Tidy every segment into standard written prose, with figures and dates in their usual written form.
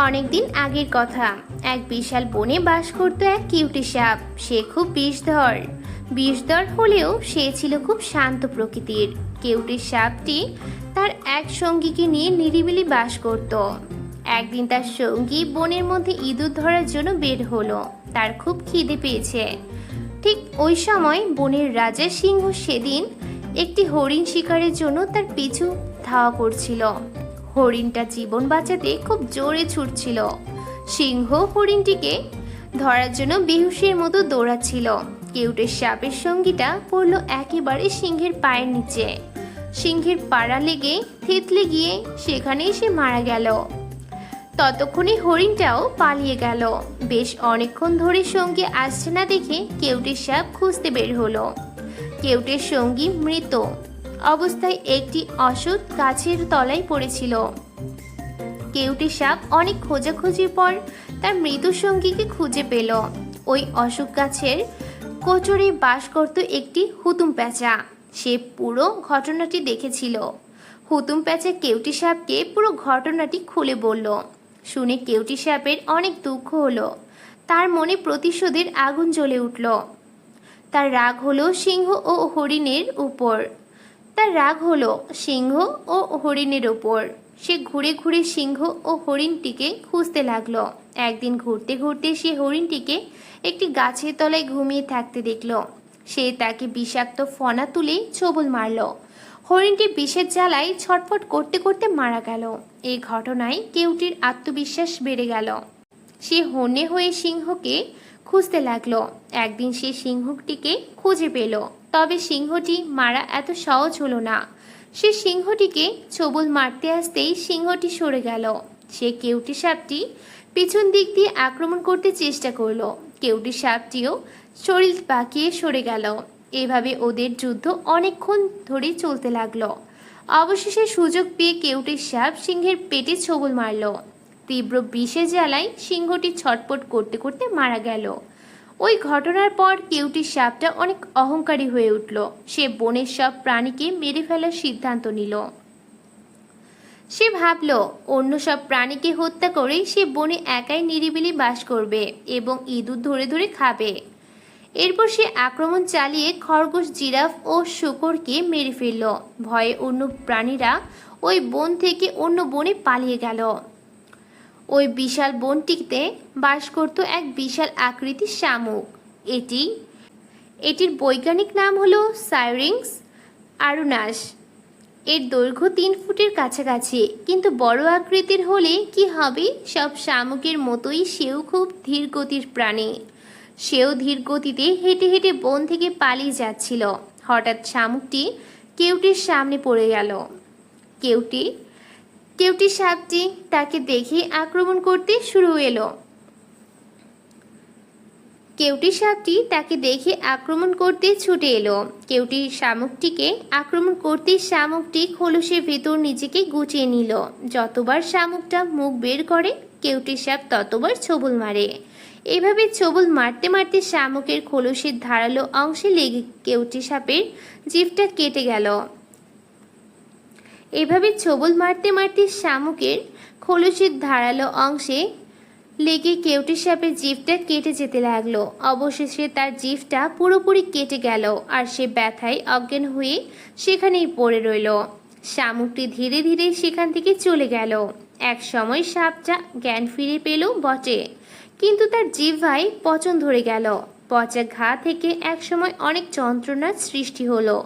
অনেকদিন আগের কথা। এক বিশাল বনে বাস করত এক কিউটি সাপ। সে খুব বিষধর হলেও সে ছিল খুব শান্ত প্রকৃতির। কিউটি সাপটি তার এক সঙ্গীকে নিয়ে নিরিবিলি বাস করত। একদিন তার সঙ্গী বনের মধ্যে ইঁদুর ধরার জন্য বের হলো। তার খুব খিদে পেয়েছে। ঠিক ওই সময় বনের রাজা সিংহ সেদিন একটি হরিণ শিকারের জন্য তার পিছু ধাওয়া করছিল। হরিণটা জীবন বাঁচাতে খুব জোরে ছুটছিল। সিংহ হরিণটিকে ধরার জন্য বেহুশের মতো দৌড়াচ্ছিল। কিউটের সাপের সঙ্গীটা পড়ল একেবারে সিংহের পায়ের নিচে। সিংহের পাড়া লেগে থেতলে গিয়ে সেখানেই সে মারা গেল। ততক্ষণে হরিণটাও পালিয়ে গেল। বেশ অনেকক্ষণ ধরে সঙ্গী আসছে না দেখে কেউটের সাপ খুঁজতে বের হলো। কেউটের সঙ্গী মৃত অবস্থায় একটি অশ্বত্থ গাছের তলায় পড়েছিল। কেউটি সাপ অনেক খোঁজাখুঁজির পর তার মৃত সঙ্গীকে খুঁজে পেল। ওই অশোক গাছের কোচরে বাস করত একটি হুতুম প্যাঁচা। সে পুরো ঘটনাটি দেখেছিল। হুতুম প্যাঁচা কেউটি সাপকে পুরো ঘটনাটি খুলে বলল। শুনে কেউটি সাপের অনেক দুঃখ হলো। তার মনে প্রতিশোধের আগুন জ্বলে উঠল। তার রাগ হলো সিংহ ও হরিণের উপর। সে ঘুরে ঘুরে সিংহ ও হরিণটিকে খুঁজতে লাগলো। একদিন ঘুরতে ঘুরতে সে হরিণটিকে একটি গাছের তলায় ঘুমিয়ে থাকতে দেখলো। সে তাকে বিষাক্ত ফনা তুলে ছোবল মারল। হরিণটি বিষের জ্বালায় ছটফট করতে করতে মারা গেল। এই ঘটনায় কেউটির আত্মবিশ্বাস বেড়ে গেল। সে হন্যে হয়ে সিংহকে খুঁজতে লাগলো। একদিন সে সিংহটিকে খুঁজে পেল। তবে সিংহটি মারা এত সহজ হলো না। সে সিংহটিকে ছোবল মারতে আসতেই সিংহটি সরে গেল। সে কেউটি সাপটি পিছন দিক দিয়ে আক্রমণ করতে চেষ্টা করলো। কেউটি সাপটিও শরীর বাঁকিয়ে সরে গেল। এভাবে ওদের যুদ্ধ অনেকক্ষণ ধরে চলতে লাগলো। অবশেষে সুযোগ পেয়ে কেউটির সাপ সিংহের পেটে ছোবল মারল। তীব্র বিষের জ্বালায় সিংহটি ছটপট করতে করতে মারা গেল। ওই ঘটনার পর কেউটির সাপটা অনেক অহংকারী হয়ে উঠল। সে বনের সব প্রাণীকে মেরে ফেলার সিদ্ধান্ত নিল। সে ভাবল অন্য সব প্রাণীকে হত্যা করে সে বনে একাই নিরিবিলি বাস করবে এবং ইঁদুর ধরে ধরে খাবে। এরপর সে আক্রমণ চালিয়ে খরগোশ, জিরাফ ও শূকরকে মেরে ফেলল। ভয়ে অন্য প্রাণীরা ওই বন থেকে অন্য বনে পালিয়ে গেল। ওই বিশাল বনটিতে বাস করত এক বিশাল আকৃতির শামুক। এটির বৈজ্ঞানিক নাম হলো সাইরিংস আরুনাস। এর দৈর্ঘ্য 3 ফুটের কাছাকাছি, কিন্তু বড় আকৃতির হলে কি হবে, সব শামুকের মতোই সেও খুব ধীর গতির প্রাণী। সেও ধীর গতিতে হেঁটে হেঁটে বন থেকে পালিয়ে যাচ্ছিল। হঠাৎ শামুকটি কেউটির সামনে পড়ে গেল। কেউটি সাপটি তাকে দেখে আক্রমণ করতে ছুটে এলো। কেউটি শামুকটিকে আক্রমণ করতে শামুকটি খোলসের ভেতর নিজেকে গুছিয়ে নিল। যতবার শামুকটা মুখ বের করে কেউটি সাপ ততবার ছোবল মারে। এভাবে ছোবল মারতে মারতে শামুকের খোলসের ধারালো অংশে লেগে কেউটি সাপের জিভটা কেটে গেল। এভাবে ছোবল মারতে মারতে শামুকের খোলসের ধারালো অংশে লেগে কেউটি সাপের জিভটা কেটে যেতে লাগলো। অবশেষে তার জিভটা পুরোপুরি কেটে গেল আর সে ব্যথায় অজ্ঞান হয়ে সেখানেই পড়ে রইল। শামুকটি ধীরে ধীরে সেখান থেকে চলে গেল। এক সময় সাপটা জ্ঞান ফিরে পেল বটে, কিন্তু তার জিহ্বায় পচন ধরে গেল। পচা ঘা থেকে একসময় অনেক যন্ত্রণার সৃষ্টি হলো।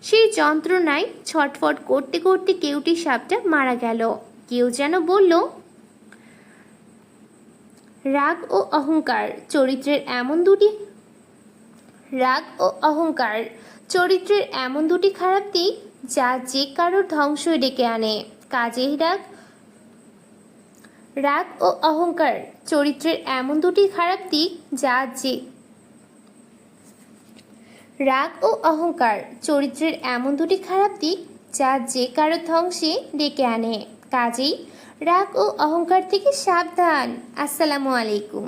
সেই যন্ত্রণায় ছটফট করতে করতে কেউটি সাপটা মারা গেল। কেউ যেন বলল, রাগ ও অহংকার চরিত্রের এমন দুটি খারাপ দিক যা যে কারোর ধ্বংস ডেকে আনে। কাজেই রাগ ও অহংকার চরিত্রের এমন দুটি খারাপ দিক যা যে কারো ধ্বংসে ডেকে আনে। কাজেই রাগ ও অহংকার থেকে সাবধান। আসসালামু আলাইকুম।